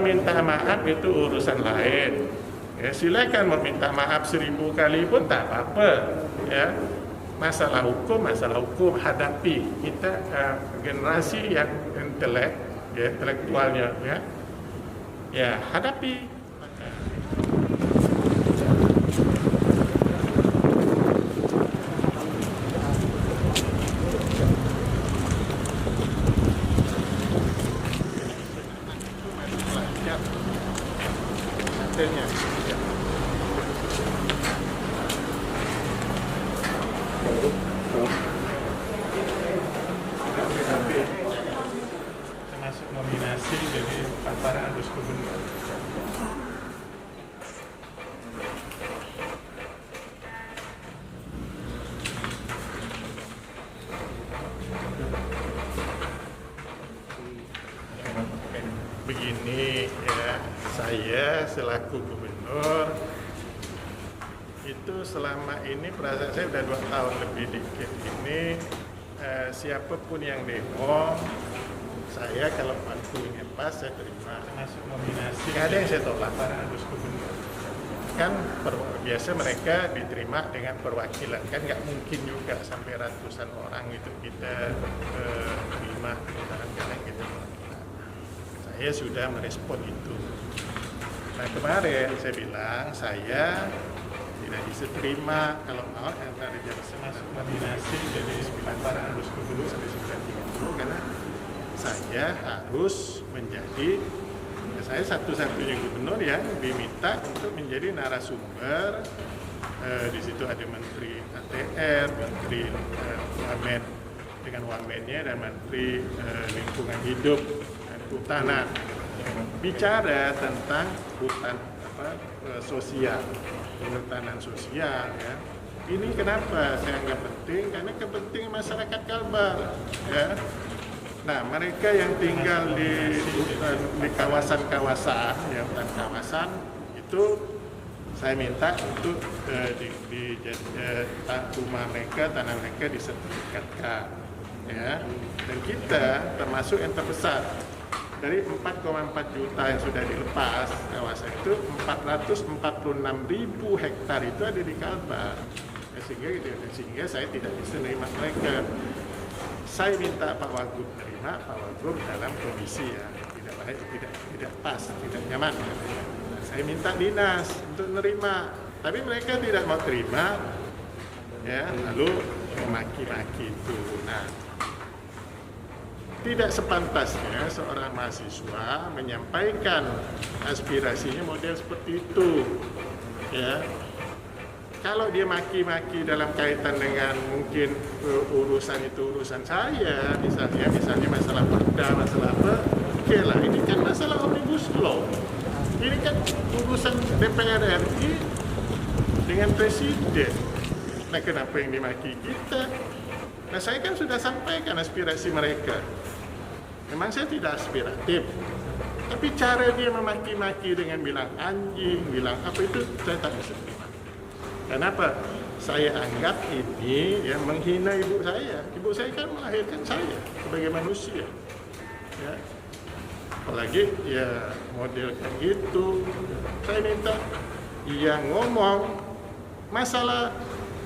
minta maaf itu urusan lain. Ya, silakan mau minta maaf 1000 kali pun tak apa-apa. Ya, masalah hukum hadapi. Kita generasi yang intelektualnya, ya hadapi. Termasuk nominasi jadi para harus gubernur. Begini ya, saya selaku gubernur itu selama ini perasaan saya udah 2 tahun lebih dikit ini, siapapun yang demo, saya kalau waktunya pas saya terima. Masuk nominasi, nggak ada yang saya tolak para harus gubernur. Kan biasa mereka diterima dengan perwakilan, kan nggak mungkin juga sampai ratusan orang itu kita terima kadang-kadang gitu. Saya sudah merespon itu. Nah kemarin saya bilang saya tidak bisa terima kalau mau antara jam masuk nominasi jadi 9 para harus gubernur sampai 9.30 karena saya harus menjadi saya satu-satunya gubernur yang diminta untuk menjadi narasumber. Di situ ada Menteri ATR, Menteri Wamen dengan Wamennya dan Menteri Lingkungan Hidup dan Kehutanan bicara tentang hutan sosial, kehutanan sosial. Ya. Ini kenapa saya anggap penting? Karena kepentingan masyarakat Kalbar. Ya. Nah, mereka yang tinggal di kawasan-kawasan, ya hutan kawasan itu saya minta untuk di rumah mereka, tanah mereka disertifikatkan, ya. Dan kita termasuk yang terbesar dari 4,4 juta yang sudah dilepas kawasan itu 446.000 hektar itu ada di Kalbar, ya, sehingga saya tidak bisa menerima mereka. Saya minta Pak Wagub terima, Pak Wagub dalam kondisi ya tidak baik, tidak pas, tidak nyaman. Nah, saya minta dinas untuk menerima, tapi mereka tidak mau terima, ya lalu memaki-maki itu. Nah, tidak sepantasnya seorang mahasiswa menyampaikan aspirasinya model seperti itu, ya. Kalau dia maki-maki dalam kaitan dengan mungkin urusan itu urusan saya, misalnya masalah perda, masalah apa, oke lah, ini kan masalah omnibus law. Ini kan urusan DPR RI dengan presiden. Nah, kenapa yang dimaki kita? Nah, saya kan sudah sampaikan aspirasi mereka. Memang saya tidak aspiratif, tapi cara dia memaki-maki dengan bilang anjing, bilang apa itu saya tak bisa terima. Kenapa? Saya anggap ini yang menghina ibu saya. Ibu saya kan melahirkan saya sebagai manusia. Ya. Apalagi ya model kayak gitu. Saya minta yang ngomong masalah,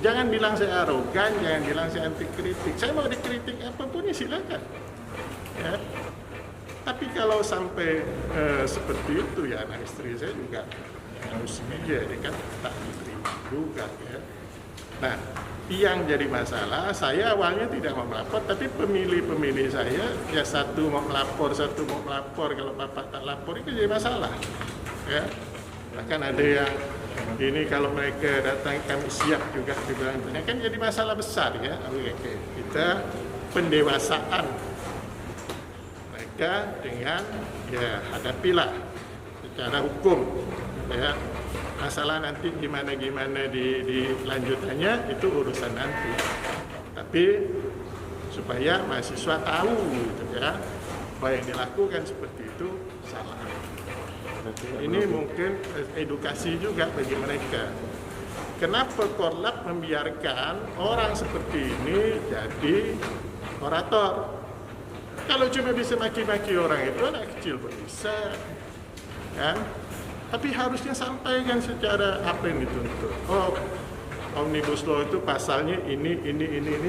jangan bilang saya arogan, jangan bilang saya anti kritik. Saya mau dikritik apapun ya silakan. Ya. Tapi kalau sampai seperti itu ya anak istri saya juga harus dia kan tak diterima juga ya. Nah, yang jadi masalah saya awalnya tidak mau melapor, tapi pemilih saya ya satu mau melapor, satu mau melapor. Kalau bapak tak lapor itu jadi masalah ya. Bahkan ada yang ini kalau mereka datang kami siap juga dibilang kan jadi masalah besar ya. Oke, kita pendewasaan mereka dengan ya hadapilah secara hukum. Ya, masalah nanti gimana di lanjutannya itu urusan nanti. Tapi supaya mahasiswa tahu gitu ya, bahwa yang dilakukan seperti itu salah. Ini mungkin edukasi juga bagi mereka. Kenapa Korlap membiarkan orang seperti ini jadi orator? Kalau cuma bisa maki-maki orang itu anak kecil pun bisa. kan? Tapi harusnya sampaikan secara apa yang dituntut. Oh, Omnibus Law itu pasalnya ini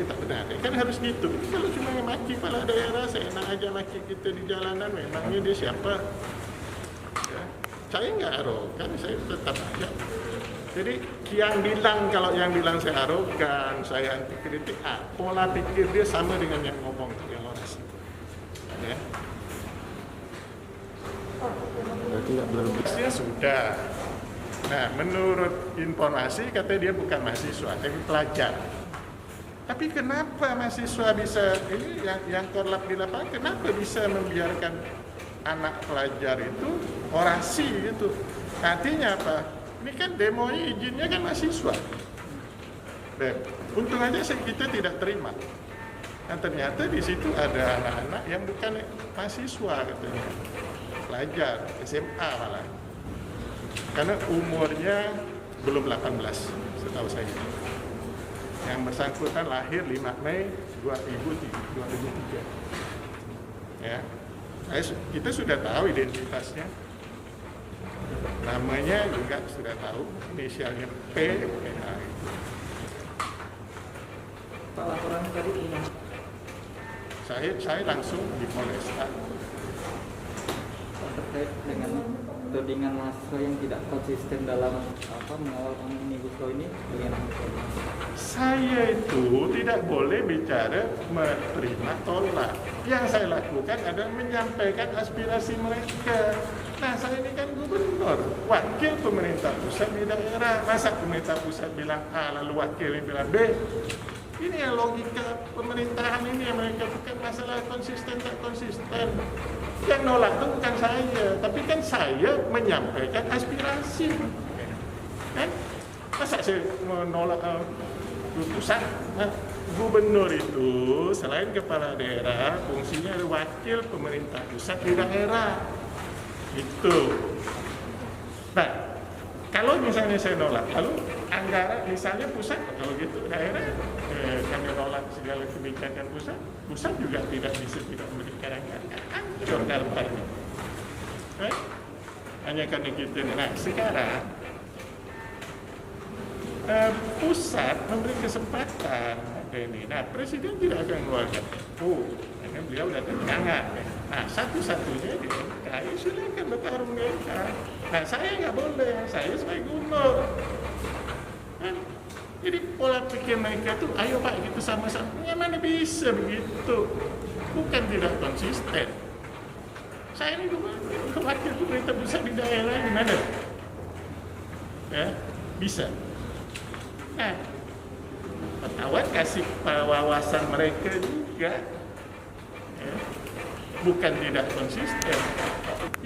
tak benar. Kan harus gitu. Kalau cuma maki kepala daerah, seenak aja maki kita di jalanan, memangnya dia siapa? Ya. Saya nggak arogan, saya tetap aja. Jadi kalau yang bilang saya arogan, saya anti kritik, pola pikir dia sama dengan yang ngomong, yang orasi. Ya. Berarti nggak benar-benar Sudah. Nah, menurut informasi katanya dia bukan mahasiswa, tapi pelajar. Tapi kenapa mahasiswa bisa ini yang korlap di lapangan? Kenapa bisa membiarkan anak pelajar itu orasi gitu? Artinya apa? Ini kan demonya izinnya kan mahasiswa. Untung aja kita tidak terima. Nah, ternyata di situ ada anak-anak yang bukan mahasiswa katanya. Pelajar SMA malah, karena umurnya belum 18 setahu saya. Yang bersangkutan lahir 5 Mei 2003. Ya, kita sudah tahu identitasnya, namanya juga sudah tahu, inisialnya P. Pak, laporannya tadi ini. Saya langsung di Polresta. Terkait dengan tudingan mahasiswa yang tidak konsisten dalam mengawal Omnibus Law ini, bagaimana? Saya itu tidak boleh bicara menerima tolak. Yang saya lakukan adalah menyampaikan aspirasi mereka. Nah, saya ini kan gubernur, wakil pemerintah pusat di daerah. Masa pemerintah pusat bilang A, lalu wakil yang bilang B? Ini ya logika pemerintahan ini yang mereka bukan masalah konsisten tak konsisten. Yang nolak itu bukan saya, tapi kan saya menyampaikan aspirasi. Kan? Masa saya menolak putusan? Nah, gubernur itu selain kepala daerah, fungsinya adalah wakil pemerintah pusat di daerah. Itu. Nah, kalau misalnya saya nolak, lalu anggaran misalnya pusat, kalau gitu daerah kami nolak segala kebijakan pusat juga tidak bisa tidak memberikan anggaran, hancur kalbarnya. Hanya karena kita. Nah, sekarang pusat memberi kesempatan ini. Nah, presiden tidak akan mengeluarkan karena beliau sudah tentangan. Nah, satu-satunya di MK, silakan bertarung di MK. Nah, saya nggak boleh, saya sebagai gubernur. Jadi pola pikir mereka tuh, ayo Pak, gitu sama-sama. Ya mana bisa begitu? Bukan tidak konsisten. Saya ini gubernur, wakil pemerintah pusat di daerah, gimana? Ya, bisa. Nah, petawan kasih wawasan mereka juga. Ya. Bukan tidak konsisten.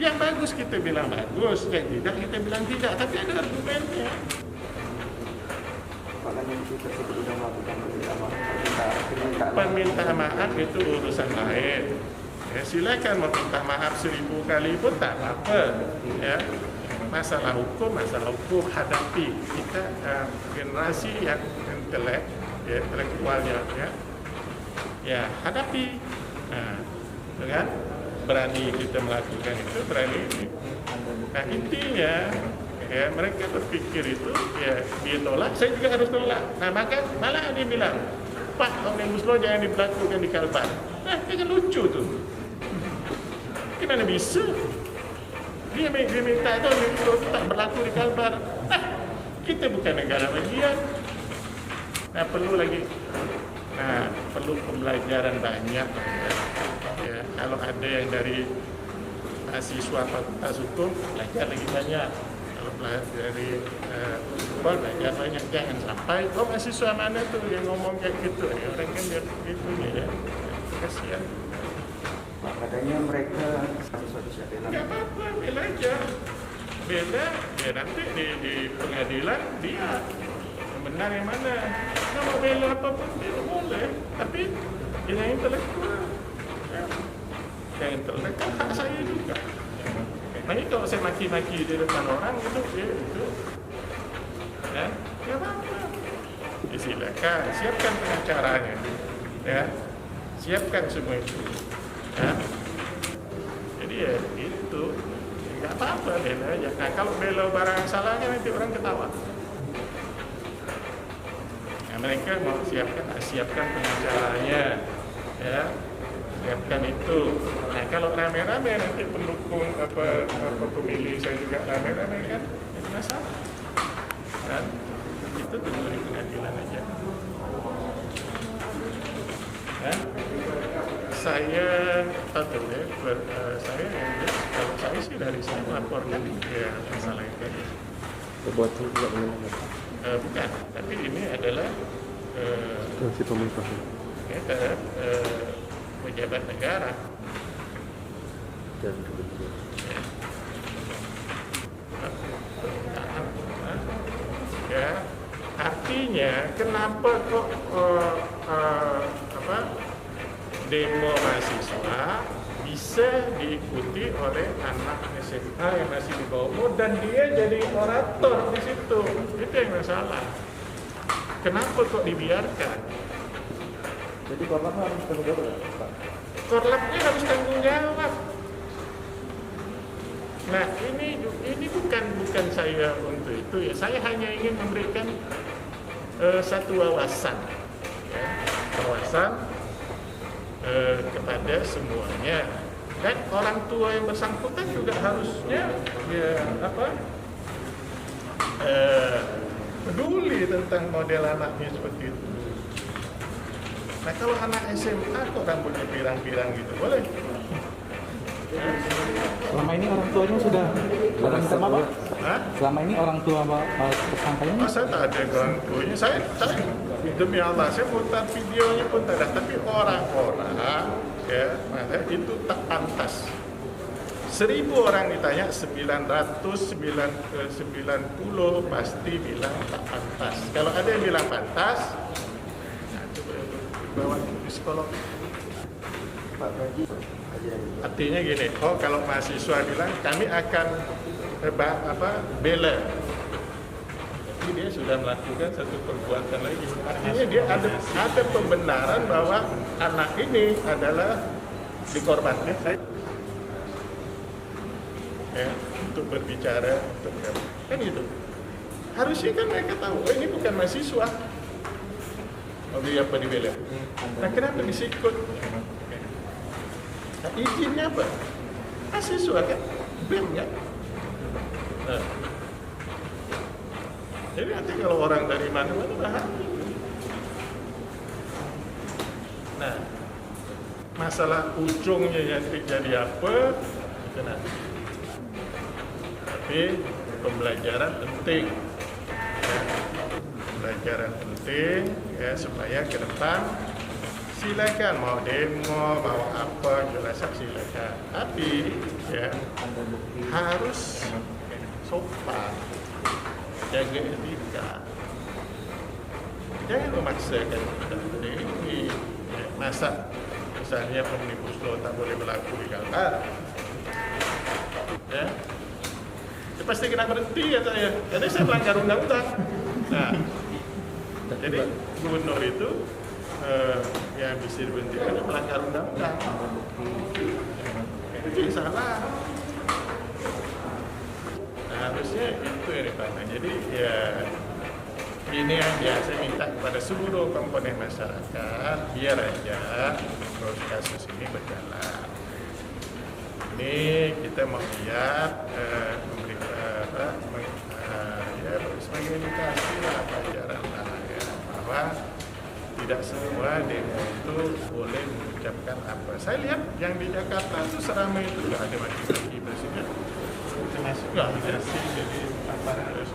Yang bagus kita bilang bagus, yang tidak kita bilang tidak, tapi ada argumennya. Permintaan maaf itu urusan lain. Ya, silakan mau minta maaf 1000 kali pun tak apa. Ya. Masalah hukum hadapi. Kita generasi yang intelektualnya, ya hadapi. Nah, dengan berani kita melakukan itu, berani ini. Nah, intinya ya mereka berpikir itu ya dia tolak, saya juga harus tolak. Nah, maka malah dia bilang, Pak, Omnibus Law jangan diberlakukan di Kalbar. Nah, kan lucu tuh. Gimana bisa? Dia minta itu Omnibus Law tak berlaku di Kalbar. Nah, kita bukan negara bagian. Nah, perlu pembelajaran banyak. Ya, kalau ada yang dari mahasiswa fakultas hukum, belajar lagi banyak. Kalau dari belajar banyak, jangan sampai mahasiswa mana tuh yang ngomong kayak gitu. Ya, orang kan biar gitu ya. Kasihan. Katanya mereka mahasiswa bisa bela. Nggak apa-apa, bela aja. Bela, ya nanti di pengadilan dia benar yang mana. Nggak mau bela apapun, dia boleh. Tapi yang intelektual. Yang intelektual hak saya juga. Makanya kalau saya maki-maki di depan orang gitu, ya itu, ya apa-apa. Ya, silakan, siapkan pengacaranya, ya, siapkan semua itu, ya. Jadi ya itu, nggak apa-apa. apa bela aja. Nah kalau bela barang yang salahnya nanti orang ketawa. Nah, mereka mau siapkan pengacaranya, ya, siapkan itu. Nah kalau rame-rame nanti pendukung apa pemilih saya juga rame-rame kan, itu masalah. Kan itu tunggu di pengadilan aja. Kan? Saya tahu ya, saya kalau saya sih dari saya melaporkan ya masalah itu. Perbuatan tidak menyenangkan. Bukan, tapi ini adalah Si pemerintah. ya, terhadap pejabat negara. Dan kebetulan. Ya, artinya kenapa kok demo mahasiswa bisa diikuti oleh anak SMA yang masih di bawah umur dan dia jadi orator di situ. Itu yang masalah. Kenapa kok dibiarkan? Jadi korban harus tanggung jawab, Pak. Korlapnya harus tanggung jawab. Nah ini bukan saya untuk itu ya. Saya hanya ingin memberikan satu wawasan, ya, wawasan kepada semuanya. Dan orang tua yang bersangkutan juga harusnya ya peduli tentang model anaknya seperti itu. Nah kalau anak SMA kok rambutnya pirang-pirang gitu, boleh? Selama ini orang tuanya sudah dalam tema, Pak? Hah? Selama ini orang tua tersangkanya Oh, saya tak ada orang tuanya. Saya demi Allah, saya putar videonya pun tak ada. Tapi orang-orang ya, maka itu tak pantas. 1000 orang ditanya, 990 pasti bilang tak pantas. Kalau ada yang bilang pantas, nah, coba bawa psikolog. Pak Gaji. Artinya gini, oh kalau mahasiswa bilang kami akan bela, tapi dia sudah melakukan satu perbuatan lagi. Artinya dia ada pembenaran bahwa anak ini adalah dikorbankan. Ya, untuk berbicara, kan gitu. Harusnya kan mereka tahu, oh ini bukan mahasiswa. Oh dia apa dibela? Nah kenapa disikut? Nah, izinnya apa? Mahasiswa kan? BEM kan? Nah. Jadi nanti kalau orang dari mana-mana bahan. Nah, masalah ujungnya yang jadi apa? Itu nanti. Tapi pembelajaran penting. Ya. Pembelajaran penting ya supaya ke depan silakan mau demo, mau apa, jelas silakan. Tapi ya harus sopan, jaga etika. Jangan memaksakan kita. Ini ya, masa misalnya omnibus law tak boleh berlaku di Kaltara. Ya. Ya pasti kena berhenti ya saya. Karena saya melanggar undang-undang. Nah, jadi gubernur itu yang bisa diberhenti karena melanggar undang-undang. Itu yang salah. Nah, harusnya itu yang dipandang. Jadi ya ini yang biasa minta kepada seluruh komponen masyarakat biar aja proses kasus ini berjalan. Ini kita mau lihat ya sebagai indikasi lah pelajaran lah ya bahwa tidak semua demo itu boleh mengucapkan apa. Saya lihat yang di Jakarta itu seramai itu nggak ada maki-maki presiden, termasuk nggak ada sih jadi apa harus